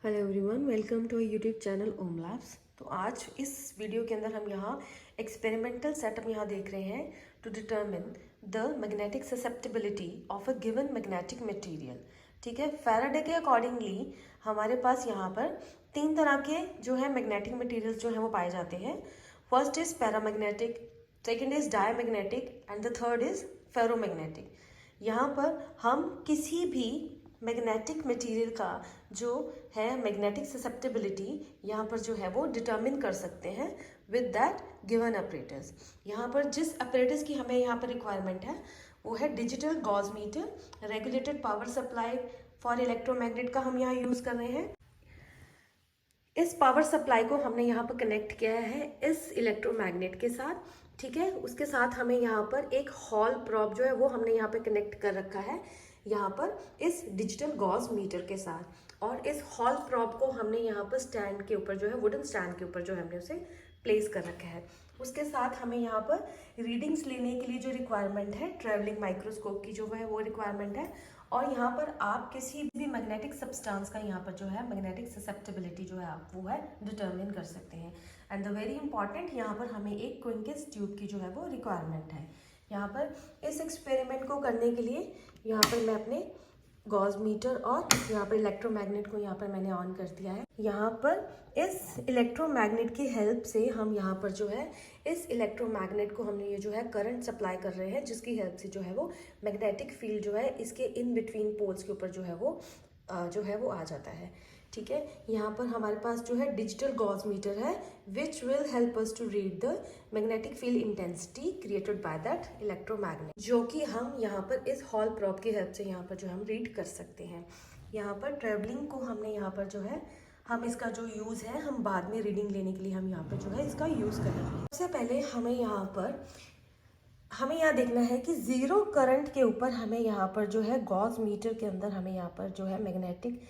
Hello everyone, welcome to YouTube channel Om labs. तो आज इस वीडियो के अंदर हम यहाँ एक्सपेरिमेंटल सेटअप यहाँ देख रहे हैं to determine the magnetic susceptibility of a given magnetic material. ठीक है, फैराडे के अकॉर्डिंगली हमारे पास यहाँ पर तीन तरह के जो है मैग्नेटिक मटेरियल्स जो हैं वो पाए जाते हैं। First is paramagnetic, second is diamagnetic and the third is ferromagnetic. यहाँ पर हम किसी भी मैग्नेटिक मटेरियल का जो है मैग्नेटिक ससेप्टिबिलिटी यहाँ पर जो है वो डिटरमिन कर सकते हैं विद दैट गिवन अपरेटस। यहाँ पर जिस अपरेटस की हमें यहाँ पर रिक्वायरमेंट है वो है digital gauge meter, regulated power supply for electromagnet का हम यहाँ यूज़ कर रहे हैं। इस पावर सप्लाई को हमने यहाँ पर कनेक्ट किया है इस इलेक्ट्रोमैग्नेट के साथ। ठीक है, उसके साथ हमें यहाँ पर एक हॉल प्रॉब जो है वो हमने यहाँ पे कनेक्ट कर रखा है यहाँ पर इस डिजिटल गॉज मीटर के साथ। और इस हॉल प्रॉब को हमने यहाँ पर स्टैंड के ऊपर जो है वुडन स्टैंड के ऊपर जो हमने उसे प्लेस कर रखा है। उसके साथ हमें यहाँ पर रीडिंग्स लेने के लिए जो रिक्वायरमेंट है ट्रैवलिंग माइक्रोस्कोप की जो है वो रिक्वायरमेंट है। और यहाँ पर आप किसी भी मैग्नेटिक सब्सटेंस का यहाँ पर जो है मैग्नेटिक ससेप्टिबिलिटी जो है आप वो है डिटरमिन कर सकते हैं। एंड द वेरी इंपॉर्टेंट यहाँ पर हमें एक क्विंकस ट्यूब की जो है वो रिक्वायरमेंट है। यहाँ पर इस एक्सपेरिमेंट को करने के लिए यहाँ पर मैं अपने गॉज मीटर और यहाँ पर इलेक्ट्रोमैग्नेट को यहाँ पर मैंने ऑन कर दिया है। यहाँ पर इस इलेक्ट्रोमैग्नेट की हेल्प से हम यहाँ पर जो है इस इलेक्ट्रोमैग्नेट को हमने ये जो है करंट सप्लाई कर रहे हैं, जिसकी हेल्प से जो है वो मैग्नेटिक फील्ड जो है इसके इन बिटवीन पोल्स के ऊपर जो है वो आ जाता है। ठीक है, यहाँ पर हमारे पास जो है डिजिटल गॉज मीटर है which will help us to read the magnetic field intensity created by that electromagnet, जो कि हम यहाँ पर इस हॉल प्रॉब की हेल्प से यहाँ पर जो हम रीड कर सकते हैं। यहाँ पर ट्रेवलिंग को हमने यहाँ पर जो है हम इसका जो यूज़ है हम बाद में रीडिंग लेने के लिए हम यहाँ पर जो है इसका यूज़ करेंगे। सबसे पहले हमें यहाँ देखना है कि ज़ीरो करंट के ऊपर हमें यहाँ पर जो है गॉज मीटर के अंदर हमें यहाँ पर जो है मैग्नेटिक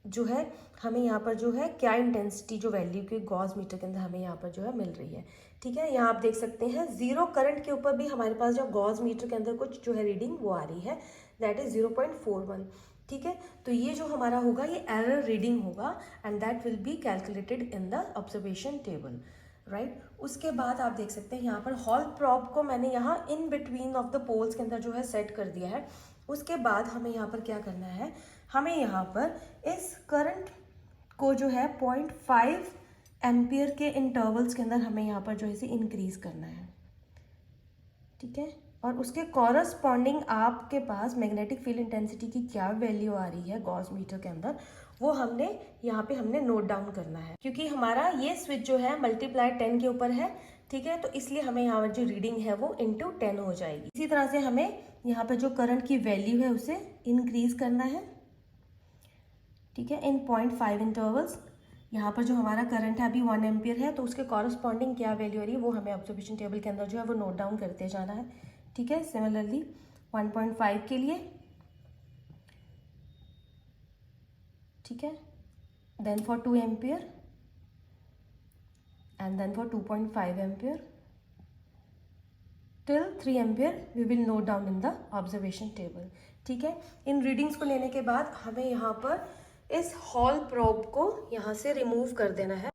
जो है हमें यहाँ पर जो है क्या इंटेंसिटी जो वैल्यू की गॉज मीटर के अंदर हमें यहाँ पर जो है मिल रही है। ठीक है, यहाँ आप देख सकते हैं ज़ीरो करंट के ऊपर भी हमारे पास जो गॉज मीटर के अंदर कुछ जो है रीडिंग वो आ रही है, दैट इज़ 0.41। ठीक है, तो ये जो हमारा होगा ये एरर रीडिंग होगा and that will be calculated in the observation table, right. उसके बाद आप देख सकते हैं यहाँ पर हॉल प्रॉब को मैंने यहाँ in between of the poles के अंदर जो है सेट कर दिया है। उसके बाद हमें यहाँ पर क्या करना है, हमें यहाँ पर इस करंट को जो है 0.5 एम्पियर के इंटरवल्स के अंदर हमें यहाँ पर जो है इसे इंक्रीज करना है। ठीक है, और उसके कॉरस्पॉन्डिंग आपके पास मैग्नेटिक फील्ड इंटेंसिटी की क्या वैल्यू आ रही है गॉस मीटर के अंदर वो हमने यहाँ पे नोट डाउन करना है, क्योंकि हमारा ये स्विच जो है मल्टीप्लाई 10 के ऊपर है। ठीक है, तो इसलिए हमें यहाँ पर जो रीडिंग है वो इंटू 10 हो जाएगी। इसी तरह से हमें यहाँ पर जो करंट की वैल्यू है उसे इंक्रीज करना है। ठीक है, इन 0.5 इंटरवल्स। यहाँ पर जो हमारा करंट है अभी 1 एम्पियर है, तो उसके कॉरस्पॉन्डिंग क्या वैल्यू आ रही है वो हमें ऑब्जर्वेशन टेबल के अंदर जो है वो नोट डाउन करते जाना है। ठीक है, सिमिलरली 1.5 के लिए, ठीक है, then for 2 ampere and then for 2.5 ampere till 3 ampere we will note down in the observation table. ठीक है, इन रीडिंग्स को लेने के बाद हमें यहाँ पर इस हॉल प्रोब को यहाँ से रिमूव कर देना है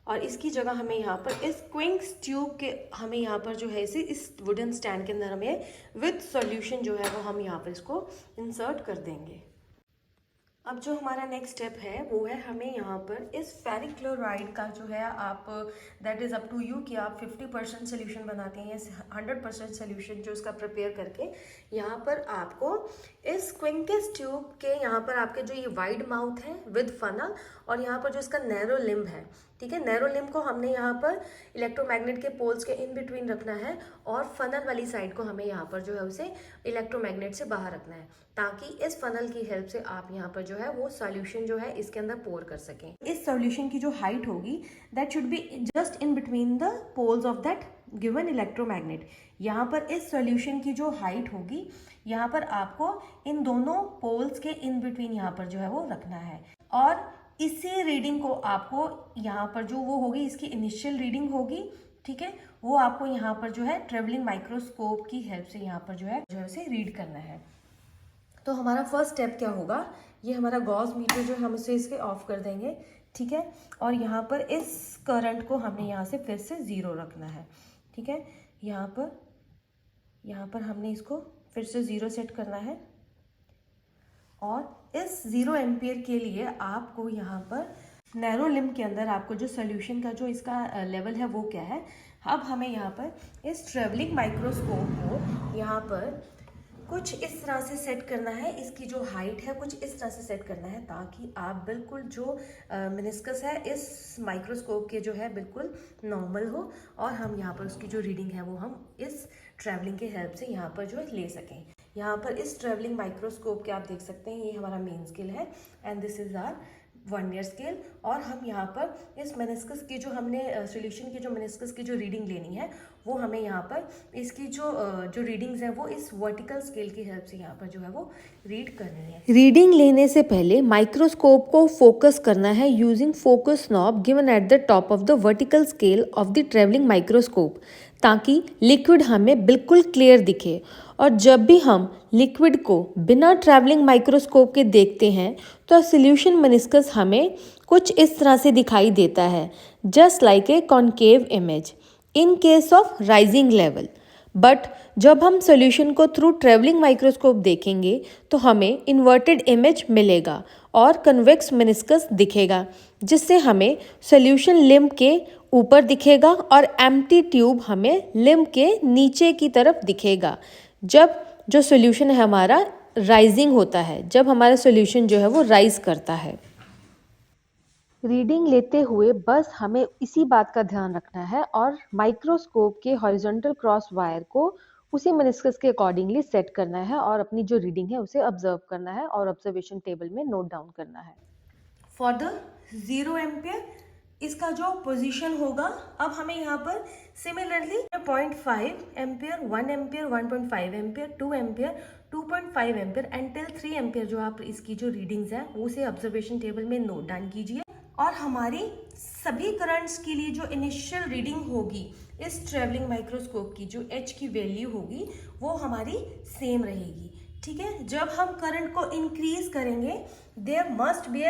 और इसकी जगह हमें यहाँ पर इस क्विंक्स ट्यूब के हमें यहाँ पर जो है इसे इस वुडन स्टैंड के अंदर हमें विद सॉल्यूशन जो है वो हम यहाँ पर इसको इंसर्ट कर देंगे। अब जो हमारा नेक्स्ट स्टेप है वो है हमें यहाँ पर इस फेरिक क्लोराइड का जो है आप that is up to you कि आप 50% सोल्यूशन बनाते हैं या 100% सोल्यूशन जो इसका प्रिपेयर करके यहाँ पर आपको इस क्विंकस ट्यूब के यहाँ पर आपके जो ये वाइड माउथ है विद फनल और यहाँ पर जो इसका नैरो लिम्ब है, ठीक है, नैरो लिम्ब को हमने यहाँ पर इलेक्ट्रोमैग्नेट के पोल्स के इन बिटवीन रखना है और फनल वाली साइड को हमें यहाँ पर जो है उसे इलेक्ट्रोमैग्नेट से बाहर रखना है, ताकि इस फनल की हेल्प से आप यहाँ पर जो है वो सॉल्यूशन जो है इसके अंदर पोर कर सकें। इस सॉल्यूशन की जो हाइट होगी that should be just in between the poles of that given electromagnet. यहाँ पर इस सॉल्यूशन की जो हाइट होगी यहाँ पर आपको इन दोनों पोल्स के इन बिटवीन यहाँ पर जो है वो रखना है और इसी रीडिंग को आपको यहाँ पर जो वो होगी इसकी इनिशियल रीडिंग होगी, ठीक है, वो आपको यहाँ पर जो है ट्रेवलिंग माइक्रोस्कोप की हेल्प से यहाँ पर जो है उसे रीड करना है। तो हमारा फर्स्ट स्टेप क्या होगा, ये हमारा गॉस मीटर जो है हम इसे इसके ऑफ कर देंगे, ठीक है। और यहाँ पर इस करंट को हमने यहाँ से फिर से 0 रखना है, ठीक है। यहाँ पर हमने इसको फिर से 0 सेट करना है। और इस 0 एम्पियर के लिए आपको यहाँ पर नैरो लिम्ब के अंदर आपको जो सोल्यूशन का जो इसका लेवल है वो क्या है। अब हमें यहाँ पर इस ट्रैवलिंग माइक्रोस्कोप को यहाँ पर कुछ इस तरह से सेट करना है, इसकी जो हाइट है कुछ इस तरह से सेट करना है ताकि आप बिल्कुल जो मेनिस्कस है इस माइक्रोस्कोप के जो है बिल्कुल नॉर्मल हो, और हम यहाँ पर उसकी जो रीडिंग है वो हम इस ट्रैवलिंग के हेल्प से यहाँ पर जो है ले सकें। यहाँ पर इस ट्रैवलिंग माइक्रोस्कोप के आप देख सकते हैं ये हमारा मेन स्केल है and this is our vernier scale. और हम यहाँ पर इस मेनिस्कस की जो हमने सॉल्यूशन की जो मेनिस्कस की जो रीडिंग लेनी है वो हमें यहाँ पर इसकी जो रीडिंग्स हैं वो इस वर्टिकल स्केल की हेल्प से यहाँ पर जो है वो रीड करनी है। रीडिंग लेने से पहले माइक्रोस्कोप को फोकस करना है using focus knob given at the top of the vertical scale of the travelling microscope, ताकि लिक्विड हमें बिल्कुल क्लियर दिखे। और जब भी हम लिक्विड को बिना ट्रैवलिंग माइक्रोस्कोप के देखते हैं तो सॉल्यूशन मेनिस्कस हमें कुछ इस तरह से दिखाई देता है, just like a concave image in case of rising level. But जब हम सॉल्यूशन को थ्रू ट्रैवलिंग माइक्रोस्कोप देखेंगे तो हमें इन्वर्टेड इमेज मिलेगा और कन्वेक्स मेनिस्कस दिखेगा, जिससे हमें सॉल्यूशन लिम्ब के ऊपर दिखेगा और एम्प्टी ट्यूब हमें लिम्ब के नीचे की तरफ दिखेगा जब जो सॉल्यूशन है हमारा राइजिंग होता है, जब हमारा सॉल्यूशन जो है वो राइज करता है। रीडिंग लेते हुए बस हमें इसी बात का ध्यान रखना है और माइक्रोस्कोप के हॉरिजॉन्टल क्रॉस वायर को उसी मेनिस्कस के अकॉर्डिंगली सेट करना है और अपनी जो रीडिंग है उसे ऑब्जर्व करना है और ऑब्जर्वेशन टेबल में नोट डाउन करना है। फॉर द 0 एम्पियर इसका जो पोजीशन होगा, अब हमें यहाँ पर similarly 0.5 ampere, 1 ampere, 1.5 ampere, 2 ampere, 2.5 ampere and 3 ampere जो आप इसकी जो रीडिंग्स हैं उसे ऑब्जर्वेशन टेबल में नोट डाउन कीजिए। और हमारी सभी करंट्स के लिए जो इनिशियल रीडिंग होगी इस ट्रैवलिंग माइक्रोस्कोप की, जो H की वैल्यू होगी वो हमारी सेम रहेगी, ठीक है। जब हम करंट को इंक्रीज करेंगे there must be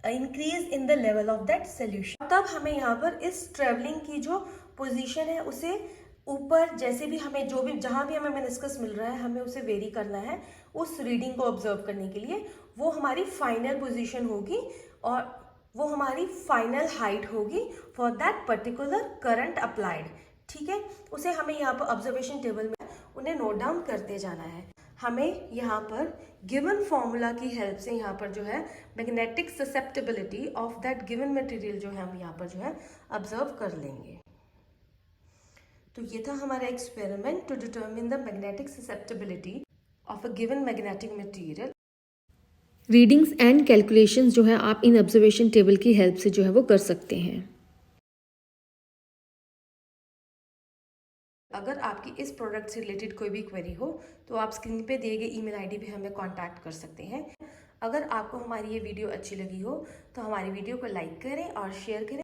increase in the level of that solution. तब हमें यहाँ पर इस ट्रैवलिंग की जो पोजीशन है उसे ऊपर, जैसे भी हमें जो भी जहाँ भी हमें मेनिस्कस मिल रहा है हमें उसे वेरी करना है उस रीडिंग को ऑब्जर्व करने के लिए। वो हमारी फाइनल पोजीशन होगी और वो हमारी फाइनल हाइट होगी for that particular current applied, ठीक है। उसे हमें यहाँ पर ऑब्जर्वेशन टेबल में उन्हें नोट डाउन करते जाना है। हमें यहाँ पर गिवन फॉर्मूला की हेल्प से यहाँ पर जो है magnetic susceptibility of that given material जो है हम यहाँ पर जो है ऑब्जर्व कर लेंगे। तो ये था हमारा experiment to determine the magnetic susceptibility of a given magnetic material. Readings and calculations जो है आप इन ऑब्जर्वेशन टेबल की हेल्प से जो है वो कर सकते हैं। अगर आपकी इस प्रोडक्ट से रिलेटेड कोई भी क्वेरी हो तो आप स्क्रीन पे दिए गए ईमेल आईडी पे हमें कांटेक्ट कर सकते हैं। अगर आपको हमारी ये वीडियो अच्छी लगी हो तो हमारी वीडियो को लाइक करें और शेयर करें।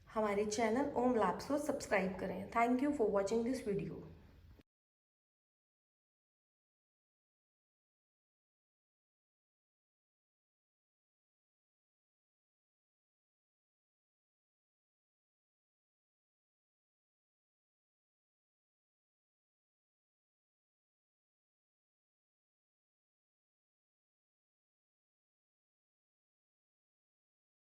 हमारे चैनल ओम लैब्स को सब्सक्राइब करें। Thank you for watching this video.